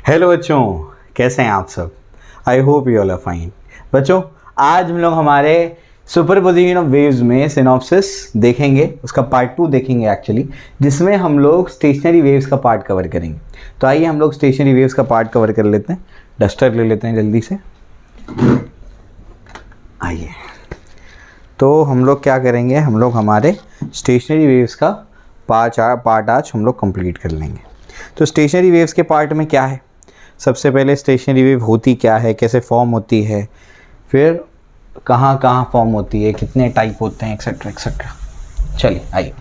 Hello बच्चों, कैसे हैं आप सब। I hope you all are fine. बच्चों, आज हम लोग हमारे सुपरपोजिशन ऑफ वेव्स में सिनॉप्सिस देखेंगे, उसका पार्ट 2 देखेंगे एक्चुअली, जिसमें हम लोग स्टेशनरी वेव्स का पार्ट कवर करेंगे। तो आइए हम लोग स्टेशनरी वेव्स का पार्ट कवर कर लेते हैं। डस्टर ले लेते हैं जल्दी से। आइए, तो हम लोग क्या करेंगे, हम लोग हमारे स्टेशनरी वेव्स का पार्ट आज हम लोग कंप्लीट कर लेंगे। तो स्टेशनरी वेव्स के पार्ट में क्या है, सबसे पहले स्टेशनरी वेव होती क्या है, कैसे फॉर्म होती है, फिर कहाँ कहाँ फॉर्म होती है, कितने टाइप होते हैं, एक्सेट्रा एक्सेट्रा। चलिए आइए,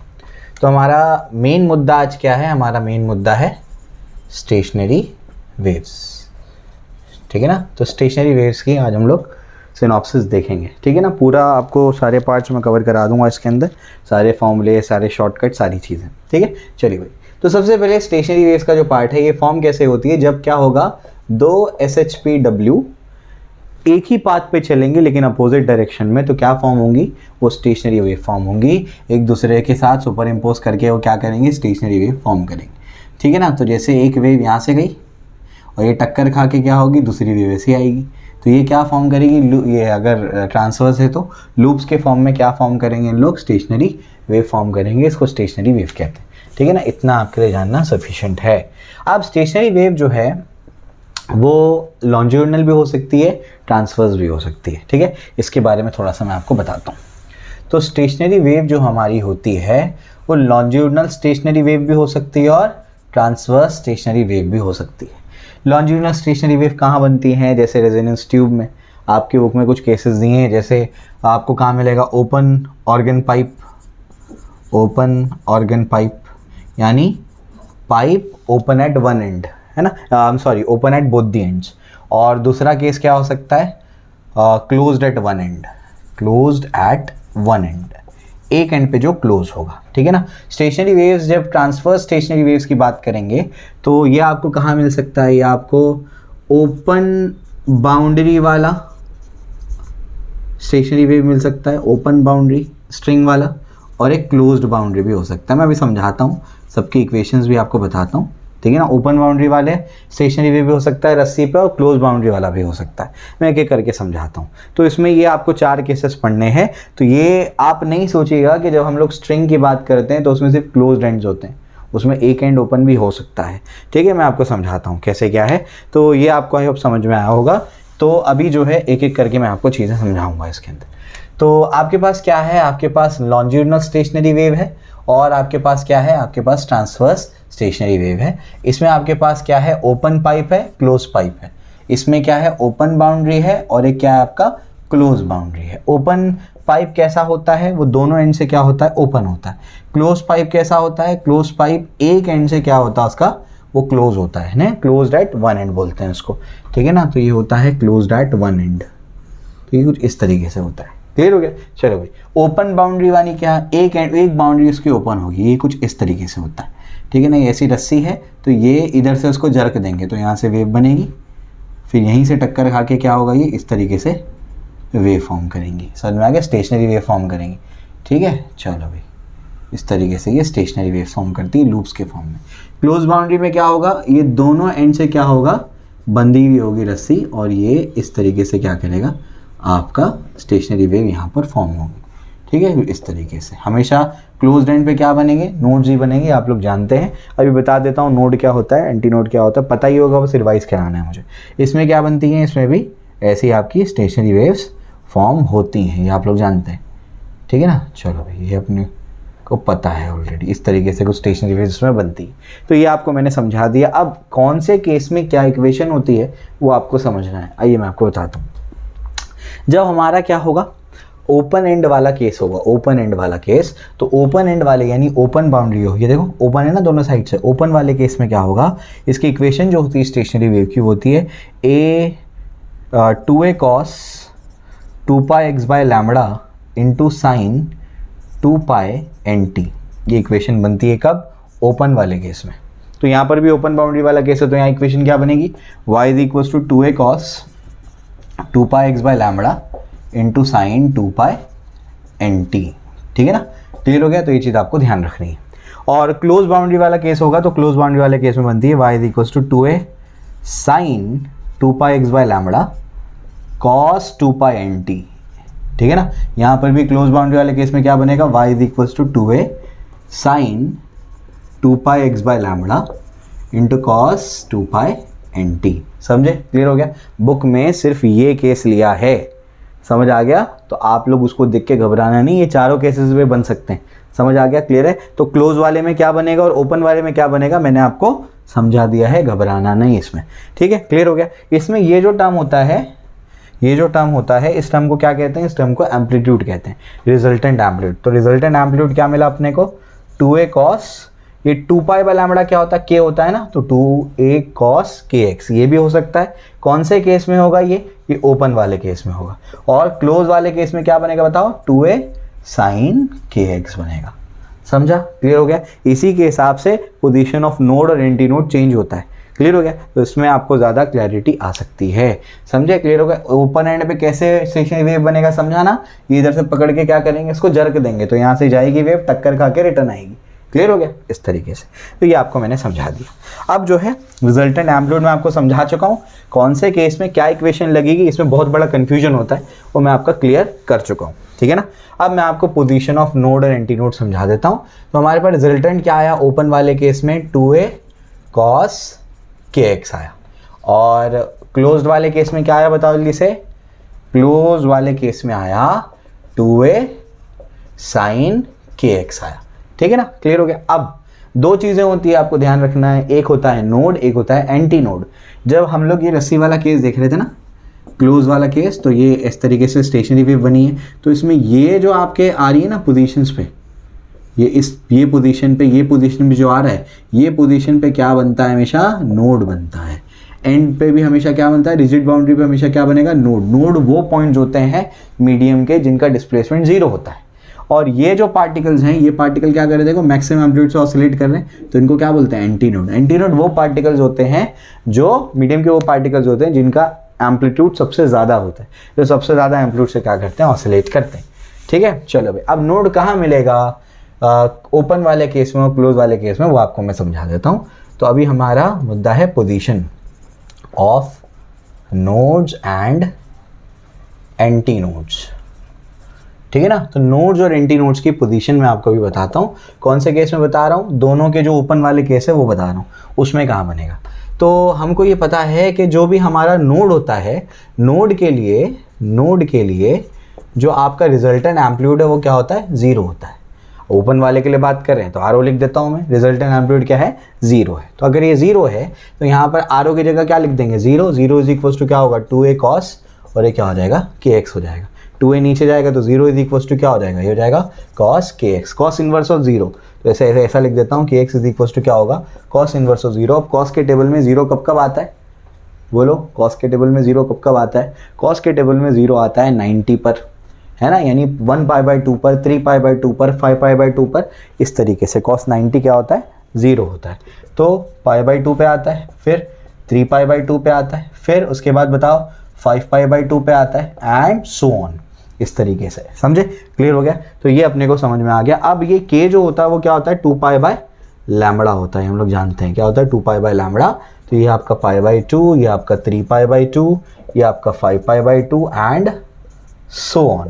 तो हमारा मेन मुद्दा आज क्या है, हमारा मेन मुद्दा है स्टेशनरी वेव्स। ठीक है ना। तो स्टेशनरी वेव्स की आज हम लोग सिनॉप्सिस देखेंगे। ठीक है ना। पूरा आपको सारे पार्ट्स में कवर करा दूंगा, इसके अंदर सारे फॉर्मूले, सारे शॉर्टकट, सारी चीज़ें। ठीक है। चलिए भाई, तो सबसे पहले स्टेशनरी वेव्स का जो पार्ट है, ये फॉर्म कैसे होती है, जब क्या होगा, दो SHPW एक ही पाथ पे चलेंगे लेकिन अपोजिट डायरेक्शन में, तो क्या फॉर्म होंगी, वो स्टेशनरी वेव फॉर्म होंगी। एक दूसरे के साथ सुपर इम्पोज करके वो क्या करेंगे, स्टेशनरी वेव फॉर्म करेंगे। ठीक है ना। तो जैसे एक वेव यहाँ से गई और ये टक्कर खा के क्या होगी, दूसरी वेव ऐसी आएगी, तो ये क्या फॉर्म करेगी, ये अगर ट्रांसवर्स है तो लूप्स के फॉर्म में क्या फॉर्म करेंगे, इन लोग स्टेशनरी वेव फॉर्म करेंगे। इसको स्टेशनरी वेव कहते हैं। ठीक है ना। इतना आपके लिए जानना सफिशिएंट है। अब स्टेशनरी वेव जो है वो लॉन्जिट्यूडनल भी हो सकती है, ट्रांसवर्स भी हो सकती है। ठीक है। इसके बारे में थोड़ा सा मैं आपको बताता हूँ। तो स्टेशनरी वेव जो हमारी होती है वो लॉन्जिट्यूडनल स्टेशनरी वेव भी हो सकती है और ट्रांसवर्स स्टेशनरी वेव भी हो सकती है। लॉन्जिट्यूडनल स्टेशनरी वेव कहाँ बनती हैं, जैसे रेजोनेंस ट्यूब में। आपकी बुक में कुछ केसेस दिए हैं, जैसे आपको कहाँ मिलेगा, open organ pipe, open organ pipe यानी pipe open at one end, है ना, I am sorry, open at both the ends. और दूसरा केस क्या हो सकता है, closed at one end, closed at one end, एक एंड पे जो क्लोज होगा। ठीक है ना। स्टेशनरी वेव्स, जब ट्रांसफर स्टेशनरी वेव्स की बात करेंगे तो ये आपको कहाँ मिल सकता है, ये आपको ओपन बाउंड्री वाला स्टेशनरी वेव मिल सकता है, ओपन बाउंड्री स्ट्रिंग वाला, और एक क्लोज्ड बाउंड्री भी हो सकता है। मैं अभी समझाता हूँ, सबकी इक्वेशंस भी आपको बताता हूँ। ठीक है ना। ओपन बाउंड्री वाले स्टेशनरी वेव भी हो सकता है रस्सी पे, और क्लोज बाउंड्री वाला भी हो सकता है। मैं एक एक करके समझाता हूँ। तो इसमें ये आपको 4 केसेस पढ़ने हैं। तो ये आप नहीं सोचिएगा कि जब हम लोग स्ट्रिंग की बात करते हैं तो उसमें सिर्फ क्लोज्ड एंड्स होते हैं, उसमें एक एंड ओपन भी हो सकता है। ठीक है। मैं आपको समझाता हूँ कैसे क्या है, तो ये आपको आई होप समझ में आया होगा। तो अभी जो है एक एक करके मैं आपको चीज़ें समझाऊँगा इसके अंदर। तो आपके पास क्या है, आपके पास लॉन्जिट्यूडनल स्टेशनरी वेव है, और आपके पास क्या है, आपके पास ट्रांसवर्स स्टेशनरी वेव है। इसमें आपके पास क्या है, ओपन पाइप है, क्लोज पाइप है। इसमें क्या है, ओपन बाउंड्री है, और एक क्या है आपका क्लोज बाउंड्री है। ओपन पाइप कैसा होता है, वो दोनों एंड से क्या होता है, ओपन होता है। क्लोज पाइप कैसा होता है, क्लोज पाइप एक एंड से क्या होता है उसका, वो क्लोज होता है ना, क्लोज्ड एट वन एंड बोलते हैं उसको। ठीक है ना। तो ये होता है क्लोज्ड एट वन एंड। तो ये कुछ इस तरीके से होता है। क्लियर हो गया। चलो भाई, ओपन बाउंड्री वाली क्या, एक बाउंड्री उसकी ओपन होगी, ये कुछ इस तरीके से होता है। ठीक है ना। ये ऐसी रस्सी है, तो ये इधर से उसको जर्क देंगे तो यहाँ से वेव बनेगी, फिर यहीं से टक्कर खा के क्या होगा, ये इस तरीके से वेव फॉर्म करेंगी। समझ में आ गया, स्टेशनरी वेव फॉर्म करेंगी। ठीक है। चलो भाई, इस तरीके से ये स्टेशनरी वेव फॉर्म करती है लूप्स के फॉर्म में। क्लोज बाउंड्री में क्या होगा, ये दोनों एंड से क्या होगा, बंधी हुई होगी रस्सी, और ये इस तरीके से क्या करेगा, आपका स्टेशनरी वेव यहाँ पर फॉर्म होगी। ठीक है। इस तरीके से हमेशा क्लोज्ड एंड पे क्या बनेंगे, नोड्स ही बनेंगे, आप लोग जानते हैं। अभी बता देता हूँ नोड क्या होता है, एंटी नोड क्या होता है, पता ही होगा, बस रिवाइज कराना है मुझे। इसमें क्या बनती हैं, इसमें भी ऐसी आपकी स्टेशनरी वेव्स फॉर्म होती हैं, ये आप लोग जानते हैं। ठीक है ना। चलो भाई, ये अपने को पता है ऑलरेडी, इस तरीके से कुछ स्टेशनरी वेव्स इसमें बनती है। तो ये आपको मैंने समझा दिया। अब कौन से केस में क्या इक्वेशन होती है वो आपको समझना है। आइए मैं आपको बताता हूँ। जब हमारा क्या होगा, ओपन एंड वाला केस होगा, ओपन एंड वाला केस, तो ओपन एंड वाले यानी ओपन बाउंड्री होगी, ये देखो ओपन है ना दोनों साइड से। ओपन वाले केस में क्या होगा, इसकी इक्वेशन जो होती है स्टेशनरी वेव की होती है a 2a cos 2 pi x by lambda into sine 2 pi nt। ये इक्वेशन बनती है कब, ओपन वाले केस में। तो यहाँ पर भी ओपन बाउंड्री वाला केस है, तो यहाँ इक्वेशन क्या बनेगी, y is equal to 2a cos 2 pi x by lambda into sine 2 pi nt। ठीक है ना। क्लियर हो गया। तो ये चीज़ आपको ध्यान रखनी है। और क्लोज बाउंड्री वाला केस होगा, तो क्लोज बाउंड्री वाले केस में बनती है y is equal to 2a sine 2 pi x by lambda cos 2 pi n t, ठीक है ना। यहाँ पर भी क्लोज बाउंड्री वाले केस में क्या बनेगा, y is equal to 2a sine 2 pi x by lambda into cos 2 pi n t. समझे, क्लियर हो गया। बुक में सिर्फ ये केस लिया है, समझ आ गया। तो आप लोग उसको देख के घबराना नहीं, ये चारों केसेस में बन सकते हैं। समझ आ गया, क्लियर है। तो क्लोज वाले में क्या बनेगा और ओपन वाले में क्या बनेगा मैंने आपको समझा दिया है, घबराना नहीं इसमें, ठीक है, क्लियर हो गया। इसमें ये जो टर्म होता है, ये जो टर्म होता है, इस टर्म को क्या कहते हैं, इस टर्म को एम्पलीट्यूड कहते हैं, रिजल्टेंट एम्पलीट्यूड। तो रिजल्टेंट एम्पलीट्यूड क्या मिला अपने को, 2a कॉस, ये 2 पाई बाय लैम्बडा क्या होता है, k होता है ना, तो 2a कॉस kx, ये भी हो सकता है। कौन से केस में होगा ये ओपन वाले केस में होगा। और क्लोज वाले केस में क्या बनेगा बताओ, 2a साइन kx बनेगा। समझा, क्लियर हो गया। इसी के हिसाब से पोजीशन ऑफ नोड और एंटी नोड चेंज होता है, क्लियर हो गया। तो इसमें आपको ज़्यादा क्लैरिटी आ सकती है, समझे, क्लियर हो गया। ओपन एंड पे कैसे स्टेशनरी वेव बनेगा समझा ना, ये इधर से पकड़ के क्या करेंगे, इसको जर्क देंगे तो यहाँ से जाएगी वेव, टक्कर खा के रिटर्न आएगी, क्लियर हो गया, इस तरीके से। तो ये आपको मैंने समझा दिया। अब जो है रिजल्टेंट एम्पलीट्यूड में आपको समझा चुका हूँ, कौन से केस में क्या इक्वेशन लगेगी, इसमें बहुत बड़ा कन्फ्यूजन होता है, वो मैं आपका क्लियर कर चुका हूँ, ठीक है ना। अब मैं आपको पोजीशन ऑफ नोड और एंटी नोड समझा देता हूँ। तो हमारे पास रिजल्टेंट क्या आया ओपन वाले केस में, 2a cos kx आया। और क्लोज्ड वाले केस में क्या आया बताओ जल्दी से, क्लोज वाले केस में आया 2a sin kx आया, ठीक है ना, क्लियर हो गया। अब दो चीज़ें होती है आपको ध्यान रखना है, एक होता है नोड, एक होता है एंटी नोड। जब हम लोग ये रस्सी वाला केस देख रहे थे ना, क्लोज वाला केस, तो ये इस तरीके से स्टेशनरी वेव बनी है। तो इसमें ये जो आपके आ रही है ना पोजीशंस पे, ये पोजीशन पे, ये पोजीशन पे जो आ रहा है, ये पोजीशन पे क्या बनता है हमेशा, नोड बनता है। एंड पे भी हमेशा क्या बनता है, रिजिड बाउंड्री पे हमेशा क्या बनेगा, नोड। नोड वो पॉइंट्स होते हैं मीडियम के जिनका डिस्प्लेसमेंट जीरो होता है। और ये जो पार्टिकल्स हैं, ये पार्टिकल क्या कर रहे हैं, देखो मैक्सिमम एम्पलीट्यूड से ऑसिलेट कर रहे हैं, तो इनको क्या बोलते हैं, एंटी नोड। एंटी नोड वो पार्टिकल्स होते हैं जो मीडियम के वो पार्टिकल्स होते हैं जिनका एम्पलीट्यूड सबसे ज़्यादा होता है, जो सबसे ज़्यादा एम्पलीट्यूड से क्या करते हैं, ऑसिलेट करते हैं, ठीक है। चलो भाई, अब नोड कहाँ मिलेगा, ओपन वाले केस में और क्लोज वाले केस में, वो आपको मैं समझा देता हूँ। तो अभी हमारा मुद्दा है position of nodes and anti nodes, ठीक है ना। तो नोड्स और एंटी नोड्स की पोजीशन मैं आपको भी बताता हूँ। कौन से केस में बता रहा हूँ, दोनों के जो ओपन वाले केस है वो बता रहा हूँ, उसमें कहाँ बनेगा। तो हमको ये पता है कि जो भी हमारा नोड होता है, नोड के लिए जो आपका रिजल्टेंट एम्पलीट्यूड है वो क्या होता है, जीरो होता है। ओपन वाले के लिए बात कर रहे हैं तो आर ओ लिख देता हूँ मैं, रिजल्टेंट एम्पलीट्यूड क्या है, जीरो है। तो अगर ये जीरो है तो यहाँ पर आर ओ की जगह क्या लिख देंगे, zero. Zero is equal to क्या होगा, 2a cos, और ये क्या हो जाएगा, kx हो जाएगा। 2a नीचे जाएगा तो जीरो इज इक्वल टू क्या हो जाएगा, ये हो जाएगा cos kx, cos inverse of zero. तो ऐसा लिख देता हूँ, kx इज इक्वल टू क्या होगा, cos इनवर्स ऑफ जीरो। अब cos के टेबल में जीरो कब कब आता है, बोलो, cos के टेबल में जीरो कब कब आता है, cos के टेबल में जीरो आता है 90 पर, है ना, यानी 1 π/2 पर, 3 π/2 पर, 5 π/2 पर, इस तरीके से cos 90 क्या होता है, जीरो होता है। तो π/2 पे आता है, फिर 3 π/2 पे आता है, फिर उसके बाद बताओ 5 π/2 पे आता है, एंड सो ऑन, इस तरीके से, समझे, क्लियर हो गया। तो ये अपने को समझ में आ गया। अब ये k जो होता है वो क्या होता है, 2 π/λ होता है, हम लोग जानते हैं क्या होता है, 2 π/λ। तो ये आपका π/2, ये आपका 3 π/2, ये आपका 5 π/2 एंड सो ऑन,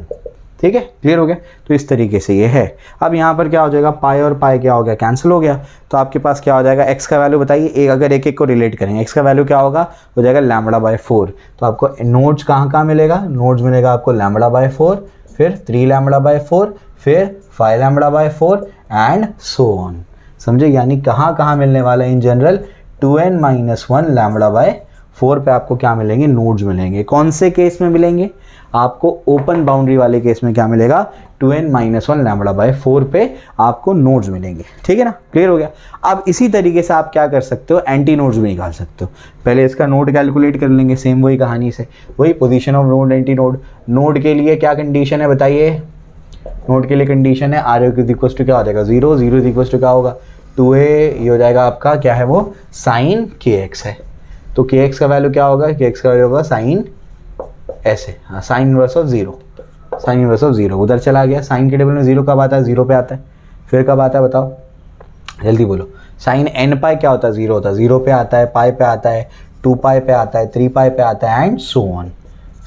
ठीक है, क्लियर हो गया। तो इस तरीके से ये है। अब यहाँ पर क्या हो जाएगा, पाई और पाई क्या हो गया, कैंसिल हो गया। तो आपके पास क्या हो जाएगा, x का वैल्यू बताइए, अगर एक एक को रिलेट करेंगे, x का वैल्यू क्या होगा, हो जाएगा λ/4। तो आपको नोड्स कहाँ कहाँ मिलेगा, नोड्स मिलेगा आपको λ/4, फिर 3λ/4, फिर 5λ/4 एंड सो ऑन, समझे। यानी कहाँ कहाँ मिलने वाला है, इन जनरल 2n - 1 λ/4 पे आपको क्या मिलेंगे, नोड्स मिलेंगे। कौन से केस में मिलेंगे, आपको ओपन बाउंड्री वाले केस में क्या मिलेगा, 2n - 1 λ/4 पे आपको नोड्स मिलेंगे, ठीक है ना, क्लियर हो गया। अब इसी तरीके से आप क्या कर सकते हो, एंटी नोड्स भी निकाल सकते हो। पहले इसका नोड कैलकुलेट कर लेंगे, सेम वही कहानी से, वही position of node anti node. Node के लिए क्या कंडीशन है बताइए, नोड के लिए कंडीशन है आर इज इक्वल टू क्या हो जाएगा, zero. Zero is equal to क्या होगा, 2a, ये हो जाएगा आपका क्या है वो, साइन kx है। तो kx का वैल्यू क्या होगा, kx का वैल्यू होगा साइन, ऐसे, हाँ, sine inverse of zero, sine inverse of zero उधर चला गया। साइन के टेबल में जीरो कब आता है, जीरो पे आता है। फिर कब आता है बताओ, जल्दी बोलो। साइन n पाई क्या होता है, जीरो होता है, जीरो पे आता है, पाई पे आता है, 2 पाई पे आता है, 3 पाई पे आता है एंड सो ऑन।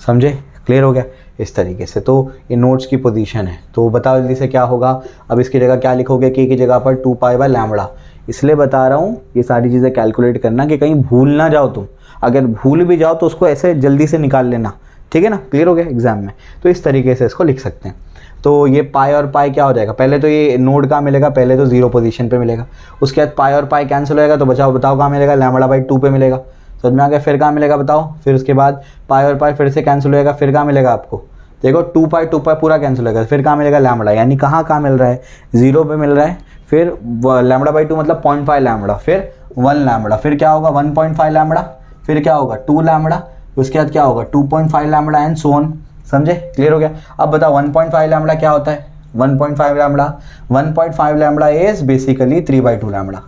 समझे? क्लियर हो गया? इस तरीके से तो ये नोड्स की पोजीशन है। तो बताओ जल्दी से क्या होगा। अब इसकी जगह क्या लिखोगे, की जगह पर 2 पाई बाय लैम्बडा। इसलिए बता रहा हूँ ये सारी चीज़ें कैलकुलेट करना कि कहीं भूल ना जाओ तुम। अगर भूल भी जाओ तो उसको ऐसे जल्दी से निकाल लेना, ठीक है ना? क्लियर हो गया एग्जाम में? तो इस तरीके से इसको लिख सकते हैं। तो ये पाई और पाई क्या हो जाएगा, पहले तो ये नोड कहाँ मिलेगा, पहले तो 0 पोजीशन पे मिलेगा। उसके बाद पाई और पाई कैंसिल होएगा तो बताओ कहाँ मिलेगा, लैम्बडा बाई 2 पे मिलेगा। समझ में आ गया? फिर कहाँ मिलेगा बताओ, फिर उसके बाद पाई और पाई फिर से कैंसिल होएगा, फिर कहाँ मिलेगा आपको, देखो 2 पाई पूरा कैंसिल होगा, फिर कहाँ मिलेगा लैम्बडा, यानी कहाँ मिल रहा है, 0 पे मिल रहा है। फिर लैम्बडा बाई 2 मतलब 0.5 लैम्बडा, फिर 1 लैम्बडा, फिर क्या होगा 1.5 लैम्बडा, फिर क्या होगा 2 लैम्बडा, उसके बाद क्या होगा 2.5 लैम्बडा एंड सो ऑन। समझे? क्लियर हो गया? अब बताओ 1.5 लैम्बडा क्या होता है, 1.5 lambda is basically 3/2 lambda,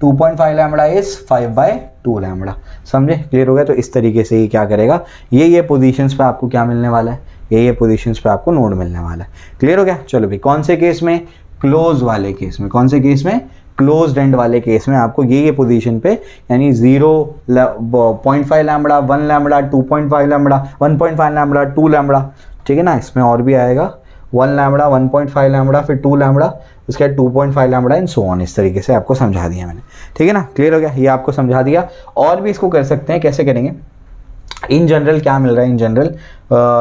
2.5 lambda is 5/2 lambda. समझे? क्लियर हो गया? तो इस तरीके से ये क्या करेगा, ये पोजीशंस पे आपको क्या मिलने वाला है, ये पोजीशंस पे आपको नोड मिलने वाला है। क्लियर हो गया? चलो भाई, कौन से केस में, क्लोज वाले केस में, कौन से केस में, क्लोज्ड एंड वाले केस में आपको ये पोजीशन पे यानी 0, 0.5 lambda, 1 lambda, 2.5 lambda, 1.5 lambda, 2 lambda, ठीक है ना? इसमें और भी आएगा 1 लैम्बडा, 1.5 लैम्बडा, फिर 2 लैम्बडा, उसके बाद 2.5 लैम्बडा एंड सो ऑन। इस तरीके से आपको समझा दिया मैंने, ठीक है ना? क्लियर हो गया? ये आपको समझा दिया। और भी इसको कर सकते हैं, कैसे करेंगे, इन जनरल क्या मिल रहा है, इन जनरल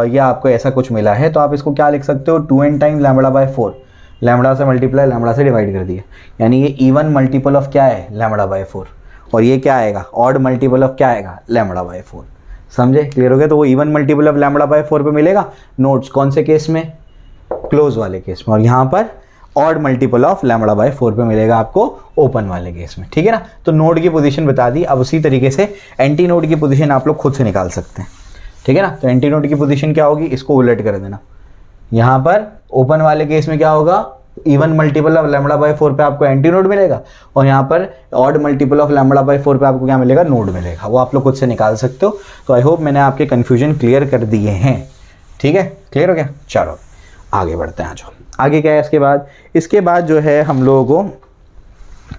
ये आपको ऐसा कुछ मिला है तो आप इसको क्या लिख सकते हो, 2n time lambda by 4, lambda से मल्टीप्लाई लैम्बडा से डिवाइड कर दिया, यानी ये इवन मल्टीपल ऑफ क्या है, लैम्बडा बाय 4, और ये क्या आएगा, ऑड मल्टीपल ऑफ क्या आएगा, लैम्बडा बाय 4। समझे? क्लियर हो गया? तो वो even multiple of lambda by 4 पे मिलेगा नोट्स, कौन से केस में, क्लोज वाले केस में, और यहाँ पर odd multiple of lambda by 4 पे मिलेगा आपको ओपन वाले केस में, ठीक है ना? तो नोड की पोजीशन बता दी। अब उसी तरीके से एंटी नोड की पोजीशन आप लोग खुद से निकाल सकते हैं, ठीक है ना? तो एंटी नोड की पोजीशन क्या होगी, इसको उलट कर देना। यहाँ पर ओपन वाले केस में क्या होगा, even multiple of lambda by 4 पे आपको एंटी नोड मिलेगा, और यहाँ पर odd multiple of lambda by 4 पे आपको क्या मिलेगा, नोड मिलेगा। वो आप लोग खुद से निकाल सकते हो। तो आई होप मैंने आपके कन्फ्यूजन क्लियर कर दिए हैं, ठीक है? क्लियर हो गया? चलो आगे बढ़ते हैं। आ जाओ, आगे क्या है इसके बाद जो है हम लोगों को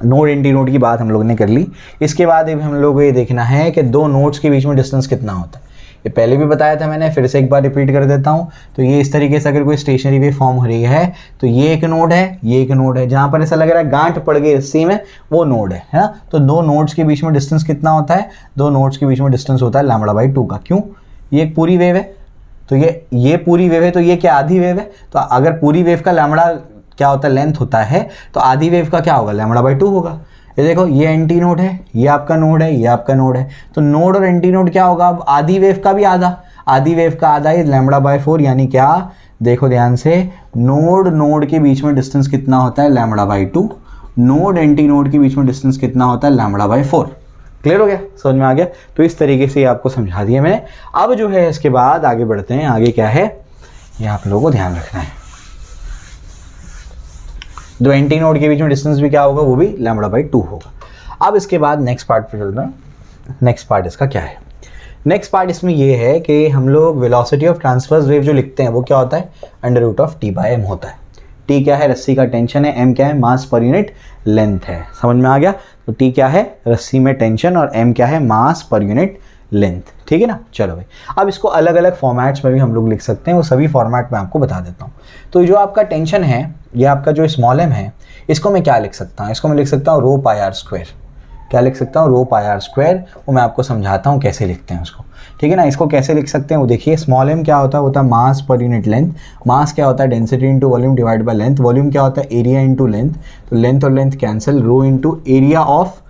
नोड एंटी नोड की बात हम लोगों ने कर ली। इसके बाद हम लोगों को ये देखना है कि दो नोड्स के बीच में डिस्टेंस कितना होता है। ये पहले भी बताया था मैंने, फिर से एक बार रिपीट कर देता हूँ। तो ये इस तरीके से अगर कोई स्टेशनरी वेव फॉर्म हो रही है तो ये एक नोड है, ये एक नोड है, जहाँ पर ऐसा लग रहा है गांठ पड़ गई रस्सी में, वो नोड है ना? तो दो नोड्स के बीच में डिस्टेंस कितना होता है, दो नोड्स के बीच में डिस्टेंस होता है लैम्बडा बाई 2 का। क्यों? ये एक पूरी वेव है, तो ये पूरी वेव है, तो ये क्या आधी वेव है? तो अगर पूरी वेव का लैम्बडा क्या होता है, लेंथ होता है, तो आधी वेव का क्या होगा, लैम्बडा बाई 2 होगा। ये देखो, ये एंटी नोड है, ये आपका नोड है, ये आपका नोड है, तो नोड और एंटी नोड क्या होगा, अब आधी वेव का भी आधा, आधी वेव का आधा है लैम्बडा बाई 4, यानी क्या, देखो ध्यान से, नोड के बीच में डिस्टेंस कितना होता है, lambda by 2, node anti node के बीच में डिस्टेंस कितना होता है, लैम्बडा बाई 4। क्लियर हो गया? समझ में आ गया? तो इस तरीके से आपको समझा दिया मैंने। अब जो है इसके बाद आगे बढ़ते हैं। आगे क्या है, ये आप लोगों को ध्यान रखना है। दो एंटी नोड के बीच में डिस्टेंस भी क्या होगा, वो भी लैम्बडा बाई 2 होगा। अब इसके बाद नेक्स्ट पार्ट पे चलते हैं। नेक्स्ट पार्ट इसका क्या है, नेक्स्ट पार्ट इसमें ये है कि हम लोग वेलोसिटी ऑफ ट्रांसवर्स वेव जो लिखते हैं वो क्या होता है, √T/m होता है। T क्या है, रस्सी का टेंशन है, M क्या है, मास पर यूनिट लेंथ है। समझ में आ गया? तो T क्या है, रस्सी में टेंशन, और M क्या है, मास पर यूनिट लेंथ, ठीक है ना? चलो भाई, अब इसको अलग अलग फॉर्मेट्स में भी हम लोग लिख सकते हैं, वो सभी फॉर्मेट में आपको बता देता हूँ। तो जो आपका टेंशन है, ये आपका जो स्मॉल m है, इसको मैं क्या लिख सकता हूँ, इसको मैं लिख सकता हूँ ρ/r²। क्या लिख सकता हूँ, ρ/r²। वो मैं आपको समझाता हूँ कैसे लिखते हैं उसको, ठीक है ना? इसको कैसे लिख सकते हैं वो देखिए। स्मॉल m क्या होता है, होता है मास पर यूनिट लेंथ। मास क्या होता है, density into volume divide by length. Volume क्या होता है, एरिया इंटू लेंथ। तो लेंथ और length cancel, rho into area of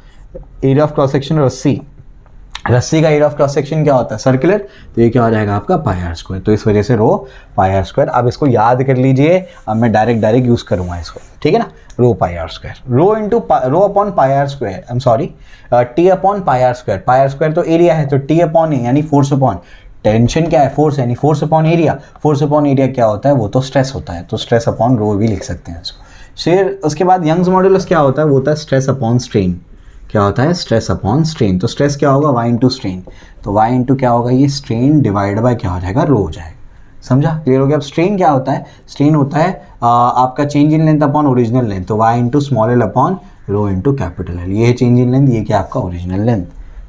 cross section रस्सी। रस्सी का एरिया ऑफ क्रॉस सेक्शन क्या होता है, सर्कुलर, तो ये क्या हो जाएगा आपका πr²। तो इस वजह से ρ/r²। अब इसको याद कर लीजिए, अब मैं डायरेक्ट यूज़ करूँगा इसको, ठीक है ना? ρ/r², rho upon πr², I am sorry, T upon πr²। πr² तो एरिया है, तो T अपॉन ए यानी फोर्स अपॉन टेंशन क्या है, फोर्स, यानी force upon area. Force upon area क्या होता है, वो तो स्ट्रेस होता है, तो स्ट्रेस अपॉन रो भी लिख सकते हैं इसको। फिर उसके बाद यंग्स मॉडुलस क्या होता है, वो होता है स्ट्रेस अपॉन स्ट्रेन। क्या होता है, स्ट्रेस अपॉन स्ट्रेन। तो स्ट्रेस क्या होगा, y इंटू स्ट्रेन। तो y इंटू क्या होगा, ये स्ट्रेन डिवाइड बाय क्या हो जाएगा, रो हो जाएगा। समझा? क्लियर हो गया? अब स्ट्रेन क्या होता है, स्ट्रेन होता है आपका change in length upon original length. तो y into small L upon rho into capital L. ये है चेंज इन लेंथ, ये क्या आपका ओरिजिनल लेंथ।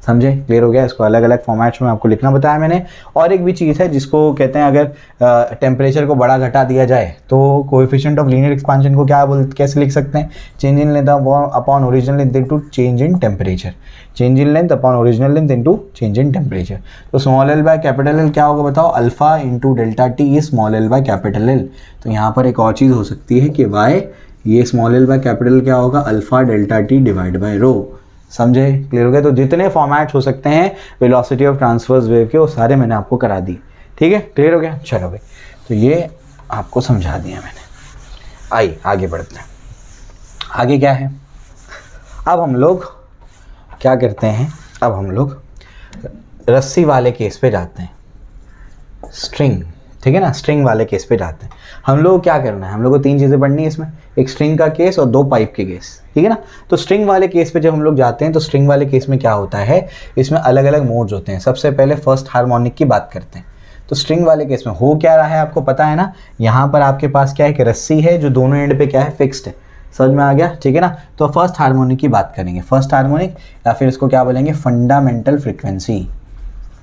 समझे, क्लियर हो गया। इसको अलग अलग फॉर्मेट्स में आपको लिखना बताया मैंने। और एक भी चीज़ है जिसको कहते हैं, अगर टेम्परेचर को बढ़ा घटा दिया जाए तो कोएफिशिएंट ऑफ लीनियर एक्सपांशन को कैसे लिख सकते हैं, change in length upon original length into change in temperature, change in length upon original length into change in temperature. तो small L by capital L क्या होगा बताओ, alpha into delta T is small L by capital L. तो यहाँ पर एक और चीज़ हो सकती है कि वाई, ये स्मॉल एल बाय कैपिटल क्या होगा, alpha delta T divide by rho. समझे, क्लियर हो गया। तो जितने फॉर्मेट्स हो सकते हैं वेलोसिटी ऑफ ट्रांसवर्स वेव के, वो सारे मैंने आपको करा दिए। ठीक है, क्लियर हो गया। चलो भाई, तो ये आपको समझा दिया मैंने। आइए आगे बढ़ते हैं। आगे क्या है, अब हम लोग क्या करते हैं, अब हम लोग रस्सी वाले केस पे जाते हैं, स्ट्रिंग, ठीक है ना, स्ट्रिंग वाले केस पे जाते हैं। हम लोग क्या करना है, हम लोग को 3 चीज़ें पढ़नी है इसमें, एक स्ट्रिंग का केस और 2 पाइप के केस, ठीक है ना। तो स्ट्रिंग वाले केस पे जब हम लोग जाते हैं तो स्ट्रिंग वाले केस में क्या होता है, इसमें अलग अलग मोड्स होते हैं। सबसे पहले फर्स्ट हार्मोनिक की बात करते हैं। तो स्ट्रिंग वाले केस में हो क्या रहा है आपको पता है ना, यहाँ पर आपके पास क्या है कि रस्सी है जो दोनों एंड पे क्या है, फिक्स्ड है। समझ में आ गया, ठीक है ना। तो फर्स्ट हार्मोनिक की बात करेंगे, फर्स्ट हार्मोनिक या फिर इसको क्या बोलेंगे, फंडामेंटल फ्रीक्वेंसी,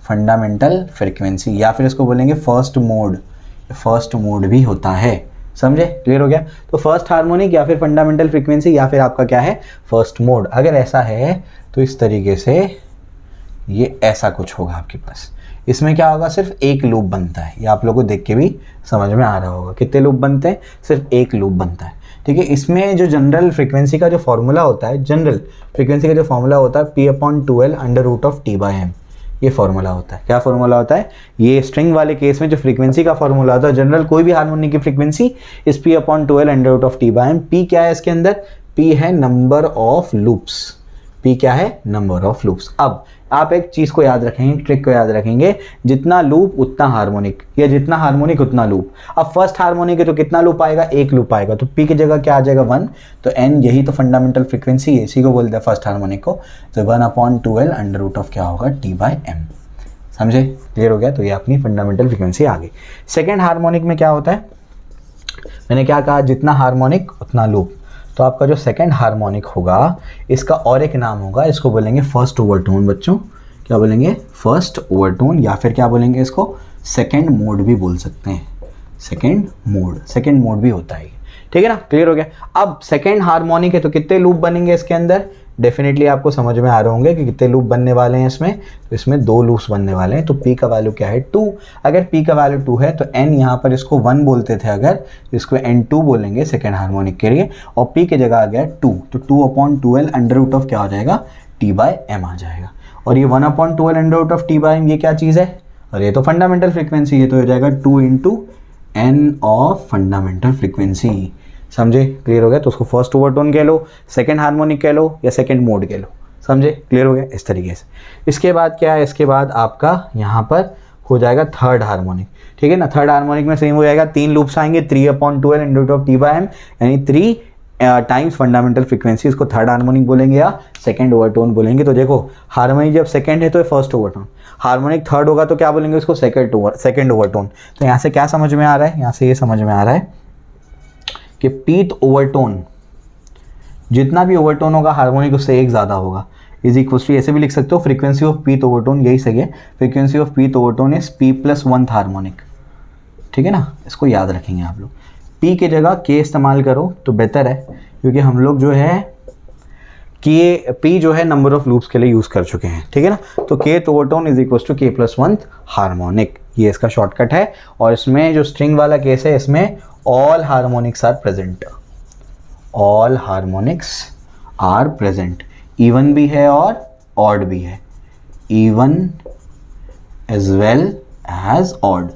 फंडामेंटल फ्रीक्वेंसी, या फिर इसको बोलेंगे फर्स्ट मोड, फर्स्ट मोड भी होता है। समझे, क्लियर हो गया। तो फर्स्ट हार्मोनिक या फिर फंडामेंटल फ्रीक्वेंसी या फिर आपका क्या है, फर्स्ट मोड। अगर ऐसा है तो इस तरीके से ये ऐसा कुछ होगा आपके पास। इसमें क्या होगा, सिर्फ एक लूप बनता है। ये आप लोगों को देख के भी समझ में आ रहा होगा, कितने लूप बनते हैं, सिर्फ एक लूप बनता है। ठीक है, इसमें जो जनरल फ्रीक्वेंसी का जो फॉर्मूला होता है, जनरल फ्रीक्वेंसी का जो फॉर्मूला होता है P/2L √T/m, ये फॉर्मूला होता है। क्या फॉर्मूला होता है, ये स्ट्रिंग वाले केस में जो फ्रीक्वेंसी का फॉर्मूला होता है, जनरल कोई भी हार्मोनिक की फ्रीक्वेंसी इस P/2L √T/m। P क्या है इसके अंदर, P है नंबर ऑफ लूप्स, P क्या है, नंबर ऑफ लूप्स। अब आप एक चीज़ को याद रखेंगे, ट्रिक को याद रखेंगे, जितना लूप उतना हार्मोनिक, या जितना हार्मोनिक उतना लूप। अब फर्स्ट हार्मोनिक है तो कितना लूप आएगा, एक लूप आएगा, तो P की जगह क्या आ जाएगा, 1। तो N यही तो फंडामेंटल फ्रीक्वेंसी है, इसी को बोलते हैं फर्स्ट हार्मोनिक को। तो 1/2L √ क्या होगा, T/m। समझे, क्लियर हो गया। तो ये अपनी फंडामेंटल फ्रीक्वेंसी आ गई। सेकेंड हार्मोनिक में क्या होता है, मैंने क्या कहा, जितना हार्मोनिक उतना लूप। तो आपका जो सेकंड हार्मोनिक होगा, इसका और एक नाम होगा, इसको बोलेंगे फर्स्ट ओवरटोन। बच्चों क्या बोलेंगे, फर्स्ट ओवरटोन, या फिर क्या बोलेंगे इसको, सेकंड मोड भी बोल सकते हैं, सेकंड मोड भी होता है। ठीक है ना, क्लियर हो गया। अब सेकंड हार्मोनिक है तो कितने लूप बनेंगे इसके अंदर, डेफिनेटली आपको समझ में आ रहे होंगे कि कितने लूप बनने वाले हैं इसमें। तो इसमें 2 लूप्स बनने वाले हैं। तो P का वैल्यू क्या है, 2। अगर P का वैल्यू 2 है तो N यहाँ पर इसको 1 बोलते थे, अगर इसको N2 बोलेंगे सेकेंड हार्मोनिक के लिए, और P की जगह आ गया 2, तो 2/2L √ क्या हो जाएगा, T/m आ जाएगा। और ये 1/2L √ T/m ये क्या चीज़ है, और ये तो फंडामेंटल फ्रीक्वेंसी है, तो हो जाएगा 2 × N ऑफ फंडामेंटल फ्रीक्वेंसी। समझे, क्लियर हो गया। तो उसको फर्स्ट ओवरटोन कह लो, सेकंड हार्मोनिक कह लो, या सेकंड मोड कह लो। समझे, क्लियर हो गया इस तरीके से। इसके बाद क्या है, इसके बाद आपका यहाँ पर हो जाएगा थर्ड हार्मोनिक। ठीक है ना, थर्ड हार्मोनिक में सेम हो जाएगा, 3 लूप्स आएंगे, 3/2L √ T/m, यानी 3 टाइम्स फंडामेंटल फ्रीक्वेंसी। इसको थर्ड हार्मोनिक बोलेंगे या सेकंड ओवरटोन बोलेंगे। तो देखो, हार्मोनिक जब सेकंड है तो फर्स्ट ओवरटोन, हार्मोनिक थर्ड होगा तो क्या बोलेंगे उसको, सेकंड ओवरटोन। तो यहाँ से क्या समझ में आ रहा है, यहाँ से ये समझ में आ रहा है कि पीथ ओवरटोन, जितना भी ओवरटोन होगा हार्मोनिक उससे एक ज़्यादा होगा, इज इक्वल टू, ऐसे भी लिख सकते हो, फ्रीक्वेंसी ऑफ पीथ ओवरटोन, यही सही है, frequency of pith overtone is P+1 harmonic. ठीक है ना, इसको याद रखेंगे आप लोग। P की जगह K इस्तेमाल करो तो बेहतर है, क्योंकि हम लोग जो है P जो है नंबर ऑफ लूप्स के लिए यूज़ कर चुके हैं। ठीक है ना, तो Kth overtone is equal to K+1 harmonic, ये इसका शॉर्टकट है। और इसमें जो स्ट्रिंग वाला केस है, इसमें all harmonics are present, all harmonics are present, even भी है और ऑड भी है, even as well as odd.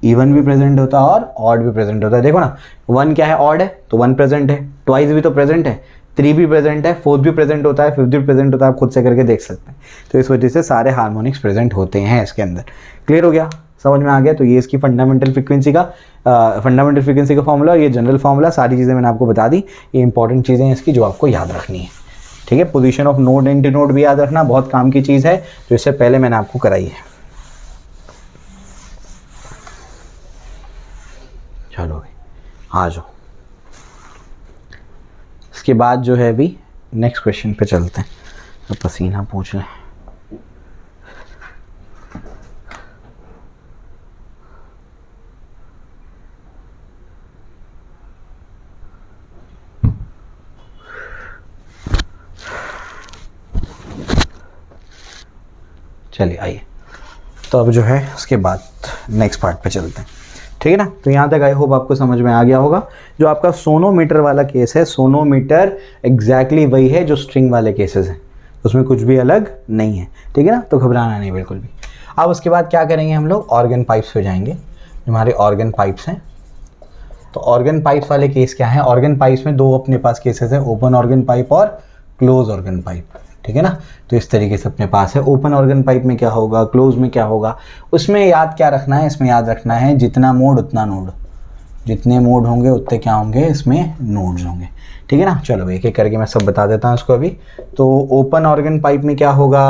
Even भी प्रेजेंट होता है और ऑड भी प्रेजेंट होता है। देखो ना, 1 क्या है, ऑड है तो 1 प्रेजेंट है, ट्वाइस भी तो प्रेजेंट है, 3 भी प्रेजेंट है, 4 भी प्रेजेंट होता है, 5th भी प्रेजेंट होता है, आप खुद से करके देख सकते हैं। तो इस वजह से सारे हार्मोनिक्स प्रेजेंट होते हैं इसके अंदर। क्लियर हो गया, समझ में आ गया। तो ये इसकी फंडामेंटल फ्रीक्वेंसी का फॉर्मूला, और ये जनरल फॉर्मूला, सारी चीज़ें मैंने आपको बता दी। ये इंपॉर्टेंट चीज़ें हैं इसकी जो आपको याद रखनी है। ठीक है, position of node anti node भी याद रखना, बहुत काम की चीज़ है, जो इससे पहले मैंने आपको कराई है। चलो भाई आ जाओ, इसके बाद जो है अभी नेक्स्ट क्वेश्चन पे चलते हैं। तो पसीना पूछ लें। चलिए आइए, तो अब जो है उसके बाद नेक्स्ट पार्ट पे चलते हैं, ठीक है ना। तो यहाँ तक आई होप आपको समझ में आ गया होगा। जो आपका सोनोमीटर वाला केस है, सोनोमीटर एग्जैक्टली वही है जो स्ट्रिंग वाले केसेस हैं, उसमें कुछ भी अलग नहीं है, ठीक है ना। तो घबराना नहीं बिल्कुल भी। अब उसके बाद क्या करेंगे हम लोग, ऑर्गन पाइप्स पे जाएंगे। हमारे ऑर्गन पाइप्स हैं, तो ऑर्गन पाइप्स वाले केस क्या है, ऑर्गन पाइप्स में दो अपने पास केसेस है, ओपन ऑर्गन पाइप और क्लोज ऑर्गन पाइप, ठीक है ना। तो इस तरीके से अपने पास है। ओपन ऑर्गन पाइप में क्या होगा, क्लोज में क्या होगा, उसमें याद क्या रखना है, इसमें याद रखना है जितना मोड उतना नोड, जितने मोड होंगे उतने क्या होंगे, इसमें नोड्स होंगे, ठीक है ना। चलो एक एक करके मैं सब बता देता हूँ इसको अभी। तो ओपन ऑर्गन पाइप में क्या होगा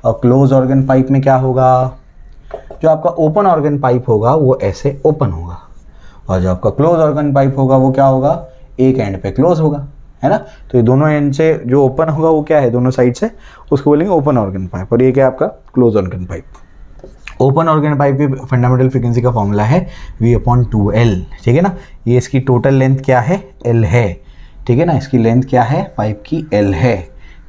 और क्लोज ऑर्गन पाइप में क्या होगा। जो आपका ओपन ऑर्गन पाइप होगा वो ऐसे ओपन होगा, और जो आपका क्लोज ऑर्गन पाइप होगा वो क्या होगा, एक एंड पे क्लोज होगा, है ना। तो ये दोनों एंड से जो ओपन होगा वो क्या है, दोनों साइड से, उसको बोलेंगे ओपन ऑर्गन पाइप, और ये क्या है आपका close organ pipe. Open organ pipe की फंडामेंटल फ्रीक्वेंसी का फॉर्मूला है V/2L, ठीक है ना। ये इसकी टोटल लेंथ क्या है, L है, ठीक है ना। इसकी लेंथ क्या है पाइप की, L है,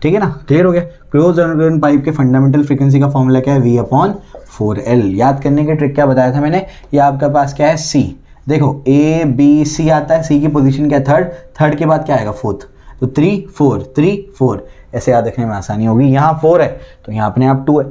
ठीक है ना। क्लियर हो गया। क्लोज ऑर्गन पाइप के फंडामेंटल फ्रीक्वेंसी का फॉर्मूला क्या है, V/4L। याद करने के ट्रिक क्या बताया था मैंने, ये आपके पास क्या है C, देखो A B C आता है, C की पोजीशन क्या है, थर्ड, थर्ड के बाद क्या आएगा, फोर्थ, तो 3 4 3 4, ऐसे याद रखने में आसानी होगी। यहाँ 4 है तो यहाँ अपने आप 2 है,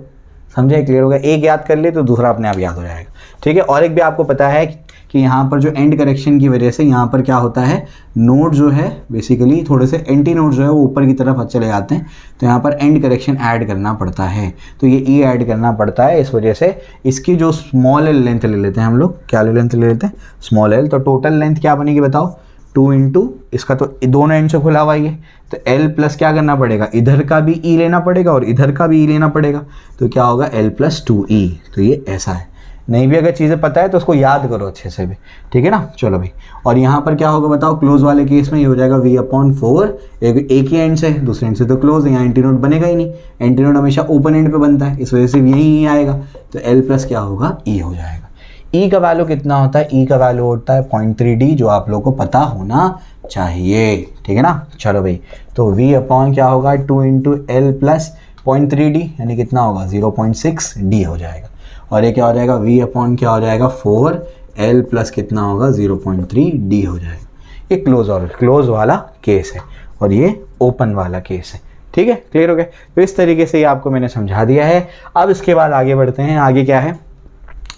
समझे, क्लियर हो गया। एक याद कर ले तो दूसरा अपने आप याद हो जाएगा, ठीक है। और एक भी आपको पता है कि यहाँ पर जो एंड करेक्शन की वजह से यहाँ पर क्या होता है, नोड जो है बेसिकली थोड़े से एंटी नोड जो है वो ऊपर की तरफ चले जाते हैं, तो यहाँ पर एंड करेक्शन ऐड करना पड़ता है, तो ये ई ऐड करना पड़ता है। इस वजह से इसकी जो स्मॉल एल लेंथ ले लेते हैं हम लोग, क्या लेंथ ले लेते हैं, स्मॉल एल। तो टोटल लेंथ क्या बनेगी बताओ, 2 इंटू इसका तो दोनों एंड से खुला हुआ है, तो एल प्लस क्या करना पड़ेगा, इधर का भी ई लेना पड़ेगा और इधर का भी ई लेना पड़ेगा, तो क्या होगा L+2E। तो ये ऐसा है। नहीं भी अगर चीज़ें पता है तो उसको याद करो अच्छे से भी, ठीक है ना। चलो भाई, और यहाँ पर क्या होगा बताओ, क्लोज वाले केस में ये हो जाएगा V/4, एक ही एंड से, दूसरे एंड से तो क्लोज है, यहाँ एंटी नोड बनेगा ही नहीं, एंटी नोड हमेशा ओपन एंड पे बनता है, इस वजह से यही आएगा, तो L प्लस क्या होगा, E हो जाएगा। E का वैल्यू कितना होता है, E का वैल्यू होता है 0.3D, जो आप लोग को पता होना चाहिए, ठीक है ना। चलो भाई, तो V/ क्या होगा, 2 इंटू L प्लस 0.3D, यानी कितना होगा, 0.6D हो जाएगा। और ये क्या हो जाएगा, V/ क्या हो जाएगा, 4L प्लस कितना होगा, 0.3D हो जाएगा। ये क्लोज वाला केस है और ये ओपन वाला केस है, ठीक है, क्लियर हो गया। तो इस तरीके से ये आपको मैंने समझा दिया है। अब इसके बाद आगे बढ़ते हैं, आगे क्या है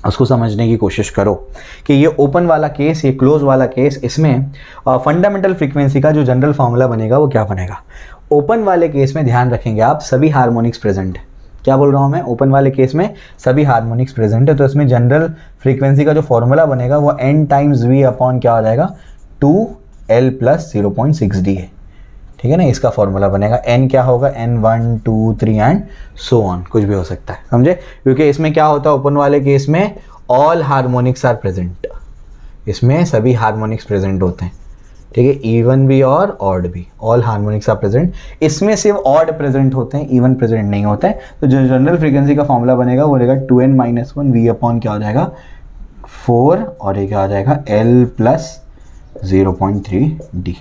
उसको समझने की कोशिश करो कि ये ओपन वाला केस, ये क्लोज वाला केस, इसमें फंडामेंटल फ्रीक्वेंसी का जो जनरल फार्मूला बनेगा वो क्या बनेगा। ओपन वाले केस में ध्यान रखेंगे आप, सभी हार्मोनिक्स प्रेजेंट है। क्या बोल रहा हूँ मैं, ओपन वाले केस में सभी हार्मोनिक्स प्रेजेंट है, तो इसमें जनरल फ्रीक्वेंसी का जो फॉर्मूला बनेगा वो n टाइम्स V/ क्या हो जाएगा, 2L प्लस 0.6D है, ठीक है ना। इसका फॉर्मूला बनेगा, n क्या होगा, n 1 2 3 एंड सो ऑन, कुछ भी हो सकता है, समझे। क्योंकि इसमें क्या होता है, ओपन वाले केस में ऑल हार्मोनिक्स आर प्रेजेंट, इसमें सभी हार्मोनिक्स प्रेजेंट होते हैं, ठीक है, इवन भी और ऑड भी, ऑल हार्मोनिक्स आर प्रेजेंट। इसमें सिर्फ ऑड प्रेजेंट होते हैं, इवन प्रेजेंट नहीं होते हैं। तो जो जनरल फ्रीक्वेंसी का फॉर्मूला बनेगा वो रहेगा 2n-1 V/ क्या हो जाएगा 4, और ये क्या हो जाएगा L प्लस 0.3D।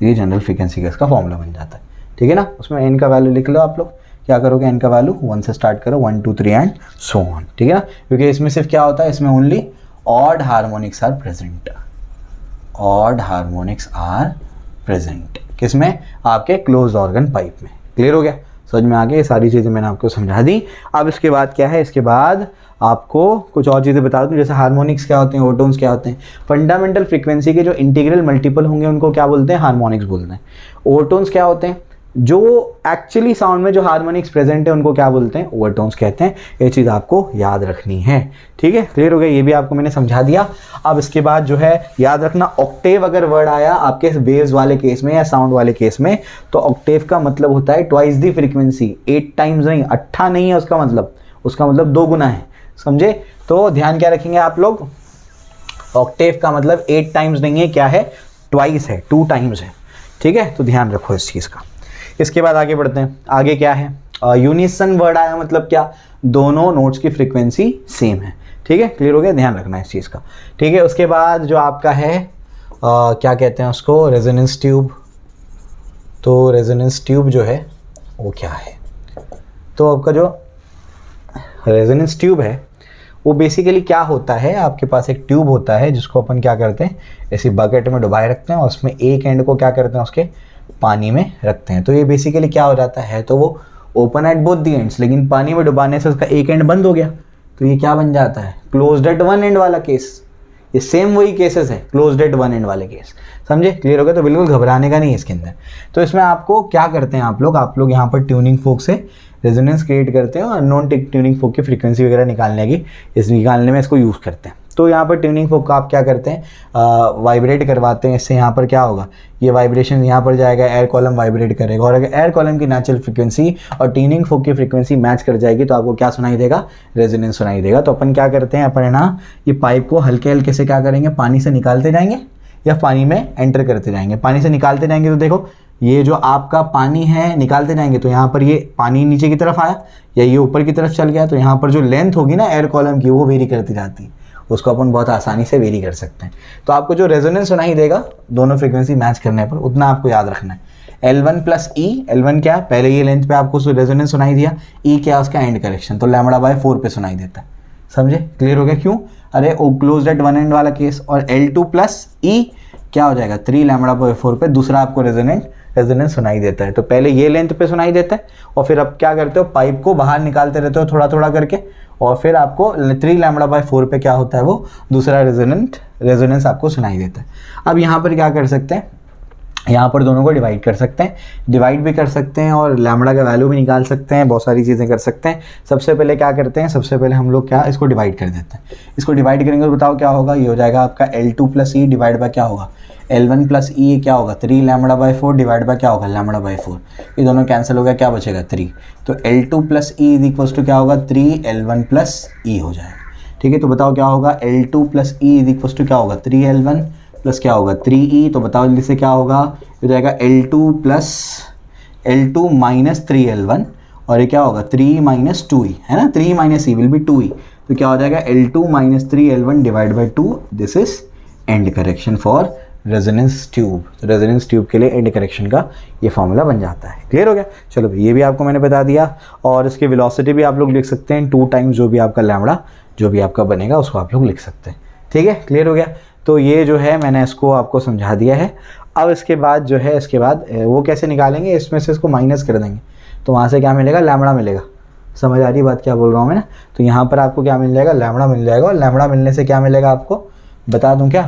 ये जनरल फ्रीक्वेंसी का इसका फॉर्मूला बन जाता है, ठीक है ना। उसमें n का वैल्यू लिख लो आप लोग, क्या करोगे, n का वैल्यू 1 से स्टार्ट करो, 1 2 3 एंड सो ऑन, ठीक है ना। क्योंकि इसमें सिर्फ क्या होता है, इसमें only odd harmonics are present, odd harmonics are present, किसमें, आपके क्लोज ऑर्गन पाइप में। क्लियर हो गया, समझ में आ गया, ये सारी चीज़ें मैंने आपको समझा दी। अब इसके बाद क्या है, इसके बाद आपको कुछ और चीज़ें बता दूँ, जैसे हार्मोनिक्स क्या होते हैं, ओटोन्स क्या होते हैं। फंडामेंटल फ्रीक्वेंसी के जो इंटीग्रल मल्टीपल होंगे उनको क्या बोलते हैं, हार्मोनिक्स बोलते हैं। ओवरटोन्स क्या होते हैं, जो एक्चुअली साउंड में जो हार्मोनिक्स प्रेजेंट है उनको क्या बोलते हैं, ओवरटोन्स कहते हैं। ये चीज़ आपको याद रखनी है, ठीक है, क्लियर हो गया, ये भी आपको मैंने समझा दिया। अब इसके बाद जो है याद रखना, ऑक्टेव अगर वर्ड आया आपके वेव्स वाले केस में या साउंड वाले केस में, तो ऑक्टेव का मतलब होता है ट्वाइस दी फ्रीक्वेंसी, 8 टाइम्स नहीं, 8 नहीं है उसका मतलब 2 गुना है, समझे। तो ध्यान क्या रखेंगे आप लोग, ऑक्टेव का मतलब 8 टाइम्स नहीं है, क्या है, ट्वाइस है, 2 टाइम्स है, ठीक है। तो ध्यान रखो इस चीज़ का। इसके बाद आगे बढ़ते हैं, आगे क्या है, यूनिसन वर्ड आया मतलब क्या, दोनों नोट्स की फ्रीक्वेंसी सेम है, ठीक है, क्लियर हो गया, ध्यान रखना इस चीज़ का, ठीक है। उसके बाद जो आपका है क्या कहते हैं उसको, रेजोनेंस ट्यूब। तो रेजोनेंस ट्यूब जो है वो क्या है, तो आपका जो रेजोनेंस ट्यूब है वो बेसिकली क्या होता है, आपके पास एक ट्यूब होता है जिसको अपन क्या करते हैं ऐसी बकेट में डुबाए रखते हैं और उसमें एक एंड को क्या करते हैं उसके पानी में रखते हैं। तो ये बेसिकली क्या हो जाता है, तो वो open at both the ends, लेकिन पानी में डुबाने से उसका एक एंड बंद हो गया, तो ये क्या बन जाता है, क्लोज्ड एट वन एंड वाला केस। ये सेम वही केसेस है, क्लोज्ड एट वन एंड वाले केस। समझे, क्लियर हो गया? तो बिल्कुल घबराने का नहीं है इसके अंदर। तो इसमें आपको क्या करते हैं आप लोग यहाँ पर ट्यूनिंग फोक से रेजोनेंस क्रिएट करते हैं और नॉन ट्यूनिंग फोक की फ्रीक्वेंसी वगैरह निकालने में इसको यूज़ करते हैं। तो यहाँ पर ट्यूनिंग फोक का आप क्या करते हैं, वाइब्रेट करवाते हैं। इससे यहाँ पर क्या होगा, ये वाइब्रेशन यहाँ पर जाएगा, एयर कॉलम वाइब्रेट करेगा, और अगर एयर कॉलम की नेचुरल फ्रीक्वेंसी और ट्यूनिंग फोक की फ्रीक्वेंसी मैच कर जाएगी तो आपको क्या सुनाई देगा, रेजोनेंस सुनाई देगा। तो अपन क्या करते हैं, अपन ना ये पाइप को हल्के हल्के से क्या करेंगे, पानी से निकालते जाएंगे या पानी में एंटर करते जाएंगे। पानी से निकालते जाएंगे तो देखो ये जो आपका पानी है निकालते जाएंगे तो यहाँ पर ये पानी नीचे की तरफ आया या ये ऊपर की तरफ चल गया, तो यहाँ पर जो लेंथ होगी ना एयर कॉलम की वो वेरी करती जाती है, उसको अपन बहुत आसानी से वेरी कर सकते हैं। तो आपको जो रेजोनेंस सुनाई देगा दोनों फ्रीक्वेंसी मैच करने पर, उतना आपको याद रखना है। L1 प्लस ई, L1 क्या, पहले ये लेंथ पे आपको रेजोनेंस सुनाई दिया, ई क्या उसका एंड करेक्शन, तो λ/4 पे सुनाई देता है। समझे, क्लियर हो गया? क्यों, अरे वो क्लोज्ड एट वन एंड वाला केस। और L2 प्लस ई क्या हो जाएगा, 3 λ/4 पे दूसरा आपको रेजोनेंस सुनाई देता है। तो पहले ये लेंथ पे सुनाई देता है और फिर अब क्या करते हो, पाइप को बाहर निकालते रहते हो थोड़ा थोड़ा करके, और फिर आपको 3 λ/4 पे क्या होता है, वो दूसरा रेजोनेंस आपको सुनाई देता है। अब यहाँ पर क्या कर सकते हैं, यहाँ पर दोनों को डिवाइड कर सकते हैं, डिवाइड भी कर सकते हैं और लैम्बडा का वैल्यू भी निकाल सकते हैं, बहुत सारी चीज़ें कर सकते हैं। सबसे पहले क्या करते हैं, सबसे पहले हम लोग क्या इसको डिवाइड कर देते हैं। इसको डिवाइड करेंगे तो बताओ क्या होगा, ये हो जाएगा आपका L2 plus E divide by क्या होगा, L1 प्लस ई क्या होगा, 3 λ/4 डिवाइड बाय क्या होगा, λ/4। ये दोनों कैंसिल हो गया, क्या बचेगा 3। तो L2 plus e is equals to क्या होगा, 3 L1 प्लस ई हो जाएगा। ठीक है, तो बताओ क्या होगा, L2 plus e is equals to क्या होगा, 3 L1 प्लस क्या होगा 3e। तो बताओ जल्दी से क्या होगा, हो जाएगा L2 माइनस 3L1 और ये क्या होगा 3 माइनस 2e, है ना, 3 minus E will be 2e। तो क्या हो जाएगा L2 minus 3L1 divide by 2, this is and correction for resonance tube. तो रेजोनेंस ट्यूब के लिए एंड करेक्शन का ये फॉर्मूला बन जाता है। क्लियर हो गया? चलो भाई, ये भी आपको मैंने बता दिया। और इसकी वेलोसिटी भी आप लोग लिख सकते हैं 2 टाइम्स जो भी आपका लैम्बडा जो भी आपका बनेगा उसको आप लोग लिख सकते हैं। ठीक है, क्लियर हो गया? तो ये जो है मैंने इसको आपको समझा दिया है। अब इसके बाद जो है, इसके बाद वो कैसे निकालेंगे, इसमें से इसको माइनस कर देंगे तो वहाँ से क्या मिलेगा, लैम्बडा मिलेगा। समझ आ रही बात क्या बोल रहा हूँ मैं ना? तो यहाँ पर आपको क्या मिल जाएगा, लैम्बडा मिल जाएगा। और लैम्बडा मिलने से क्या मिलेगा आपको बता दूँ क्या,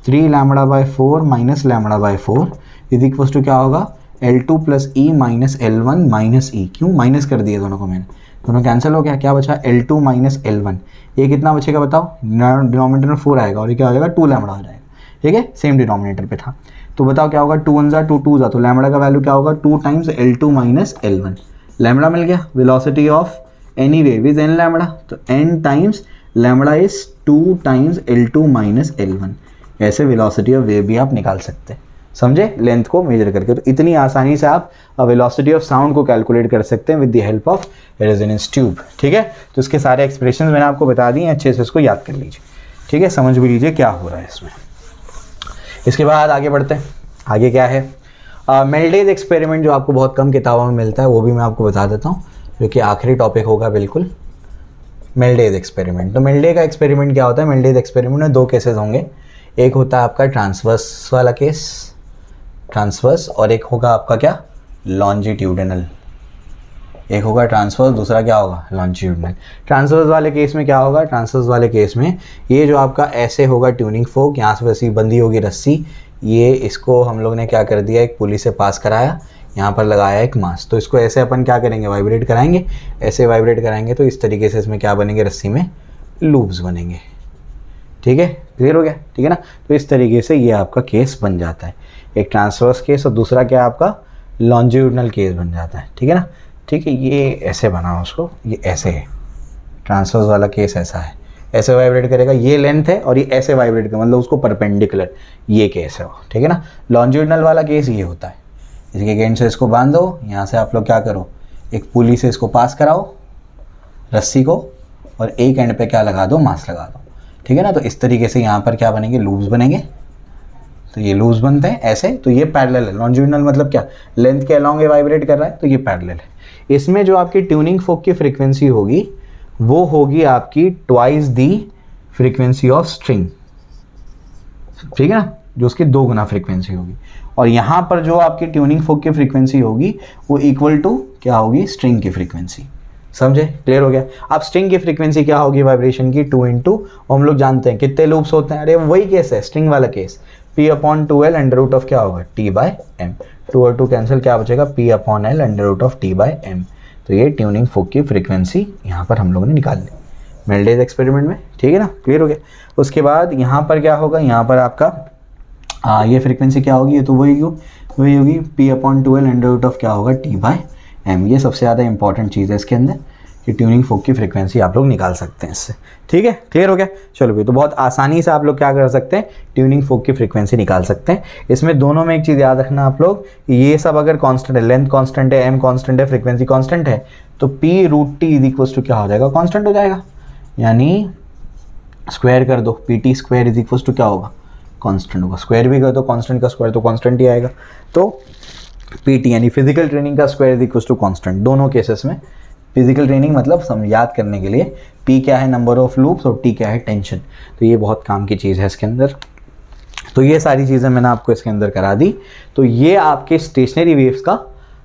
3 λ/4 माइनस λ/4 इज इक्वल्स टू क्या होगा, L2 plus E minus L1 minus ई। क्यों माइनस कर दिए दोनों को मैंने, दोनों कैंसिल हो गया, क्या बचा L2 माइनस L1। ये कितना बचेगा बताओ, डिनोमिनेटर में 4 आएगा और ये क्या हो जाएगा 2 लैम्बडा हो जाएगा। ठीक है, सेम डिनोमिनेटर पे था। तो बताओ क्या होगा, 2 1 2 2 तो लैम्बडा का वैल्यू क्या होगा, 2 times L2 minus L1। Lambda मिल गया, velocity of any wave is n lambda, तो n times lambda is 2 times L2 minus L1। ऐसे वेलोसिटी ऑफ वेव भी आप निकाल सकते हैं, समझे, लेंथ को मेजर करके। तो इतनी आसानी से आप वेलोसिटी ऑफ साउंड को कैलकुलेट कर सकते हैं with the help of resonance tube. ठीक है, तो इसके सारे एक्सप्रेशन मैंने आपको बता दिए, अच्छे से इसको याद कर लीजिए। ठीक है, समझ भी लीजिए क्या हो रहा है इसमें। इसके बाद आगे बढ़ते हैं। आगे क्या है, मेल्डेज एक्सपेरिमेंट जो आपको बहुत कम किताबों में मिलता है वो भी मैं आपको बता देता हूँ, जो कि आखिरी टॉपिक होगा बिल्कुल, मेल्डेज एक्सपेरिमेंट। तो मेल्डे का एक्सपेरिमेंट क्या होता है, मेल्डेज एक्सपेरिमेंट में 2 केसेस होंगे। एक होता है आपका ट्रांसवर्स वाला केस, ट्रांसवर्स, और एक होगा आपका क्या, लॉन्जिट्यूडिनल। एक होगा ट्रांसवर्स, दूसरा क्या होगा, लॉन्जिट्यूडिनल। ट्रांसवर्स वाले केस में क्या होगा, ट्रांसवर्स वाले केस में ये जो आपका ऐसे होगा ट्यूनिंग फोक, यहाँ से वैसी बंधी होगी रस्सी, ये इसको हम लोग ने क्या कर दिया, एक पुली से पास कराया, यहाँ पर लगाया एक मास। तो इसको ऐसे अपन क्या करेंगे, वाइब्रेट कराएंगे। ऐसे वाइब्रेट कराएंगे तो इस तरीके से इसमें क्या बनेंगे, रस्सी में लूप्स बनेंगे। ठीक है, क्लियर हो गया? ठीक है ना? तो इस तरीके से ये आपका केस बन जाता है, एक ट्रांसवर्स केस और दूसरा क्या आपका लॉन्जिट्यूडिनल केस बन जाता है। ठीक है ना? ठीक है, ये ऐसे बना उसको, ये ऐसे है, ट्रांसवर्स वाला केस ऐसा है, ऐसे वाइब्रेट करेगा, ये लेंथ है और ये ऐसे वाइब्रेट कर, मतलब उसको परपेंडिकुलर, ये केस है वो। ठीक है ना? लॉन्जिट्यूडिनल वाला केस ये होता है, इसके एंड से इसको बांध दो, यहाँ से आप लोग क्या करो, एक पुली से इसको पास कराओ रस्सी को, और एक एंड पे क्या लगा दो, मास लगा दो। ठीक है ना? तो इस तरीके से यहाँ पर क्या बनेंगे, लूप्स बनेंगे। तो ये लूप्स बनते हैं ऐसे, तो ये पैरेलल है। लॉन्जिट्यूडिनल मतलब क्या, लेंथ के अलॉन्ग ये वाइब्रेट कर रहा है, तो ये पैरेलल है। इसमें जो आपकी ट्यूनिंग फोक की फ्रीक्वेंसी होगी वो होगी आपकी twice the frequency of string, ठीक है ना, जो उसकी 2 गुना फ्रीक्वेंसी होगी। और यहाँ पर जो आपकी ट्यूनिंग फोक की फ्रीक्वेंसी होगी वो इक्वल टू क्या होगी, स्ट्रिंग की फ्रीक्वेंसी। समझे, क्लियर हो गया। अब स्ट्रिंग की फ्रीक्वेंसी क्या होगी वाइब्रेशन की, 2 इंटू, हम लोग जानते हैं कितने लूप्स होते हैं, अरे वही केस है स्ट्रिंग वाला case, P upon 2L under root of क्या होगा, T बाय M, 2 और 2 कैंसिल, क्या बचेगा, P upon L under root of T by M। तो ये ट्यूनिंग फोक की फ्रीक्वेंसी यहाँ पर हम लोगों ने निकाल ली मेल्डेज एक्सपेरिमेंट में, ठीक है ना, क्लियर हो गया। उसके बाद यहाँ पर क्या होगा, यहाँ पर आपका ये फ्रीक्वेंसी क्या होगी, ये तो वही होगी P upon 2L under root of क्या होगा, T बाय M। ये सबसे ज़्यादा इंपॉर्टेंट चीज़ है इसके अंदर कि ट्यूनिंग फोक की फ्रीक्वेंसी आप लोग निकाल सकते हैं इससे, ठीक है, क्लियर हो गया। चलो भाई, तो बहुत आसानी से आप लोग क्या कर सकते हैं, ट्यूनिंग फोक की फ्रीक्वेंसी निकाल सकते हैं। इसमें दोनों में एक चीज़ याद रखना आप लोग, ये सब अगर कांस्टेंट है, लेंथ कांस्टेंट है, M कांस्टेंट है, फ्रीक्वेंसी कांस्टेंट है, तो P root T is equal to क्या हो जाएगा, कांस्टेंट हो जाएगा, यानी स्क्वायर कर दो, PT square is equal to क्या होगा, कांस्टेंट होगा। स्क्वायर भी कर दो कांस्टेंट का स्क्वायर तो कांस्टेंट ही आएगा। तो PT यानी फिजिकल ट्रेनिंग का square is equal to constant, दोनों केसेस में। फिजिकल ट्रेनिंग मतलब याद करने के लिए P क्या है, नंबर ऑफ लूप्स, और T क्या है, टेंशन। तो ये बहुत काम की चीज़ है इसके अंदर। तो ये सारी चीज़ें मैंने आपको इसके अंदर करा दी। तो ये आपके स्टेशनरी वेव्स का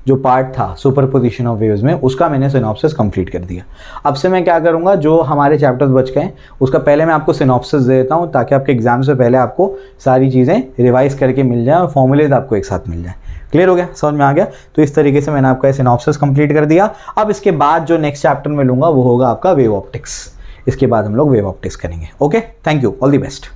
जो पार्ट था सुपरपोजिशन ऑफ वेव्स में, उसका मैंने सिनॉप्सिस कंप्लीट कर दिया। अब से मैं क्या करूँगा, जो हमारे चैप्टर्स बच गए उसका पहले मैं आपको सिनॉप्सिस दे देता हूँ, ताकि आपके एग्जाम से पहले आपको सारी चीज़ें रिवाइज करके मिल जाए और फॉर्मूलेज आपको एक साथ मिल जाए। क्लियर हो गया, समझ में आ गया। तो इस तरीके से मैंने आपका सिनॉप्सिस कंप्लीट कर दिया। अब इसके बाद जो नेक्स्ट चैप्टर में लूँगा वो होगा आपका वेव ऑप्टिक्स। इसके बाद हम लोग वेव ऑप्टिक्स करेंगे। Okay, thank you, all the best.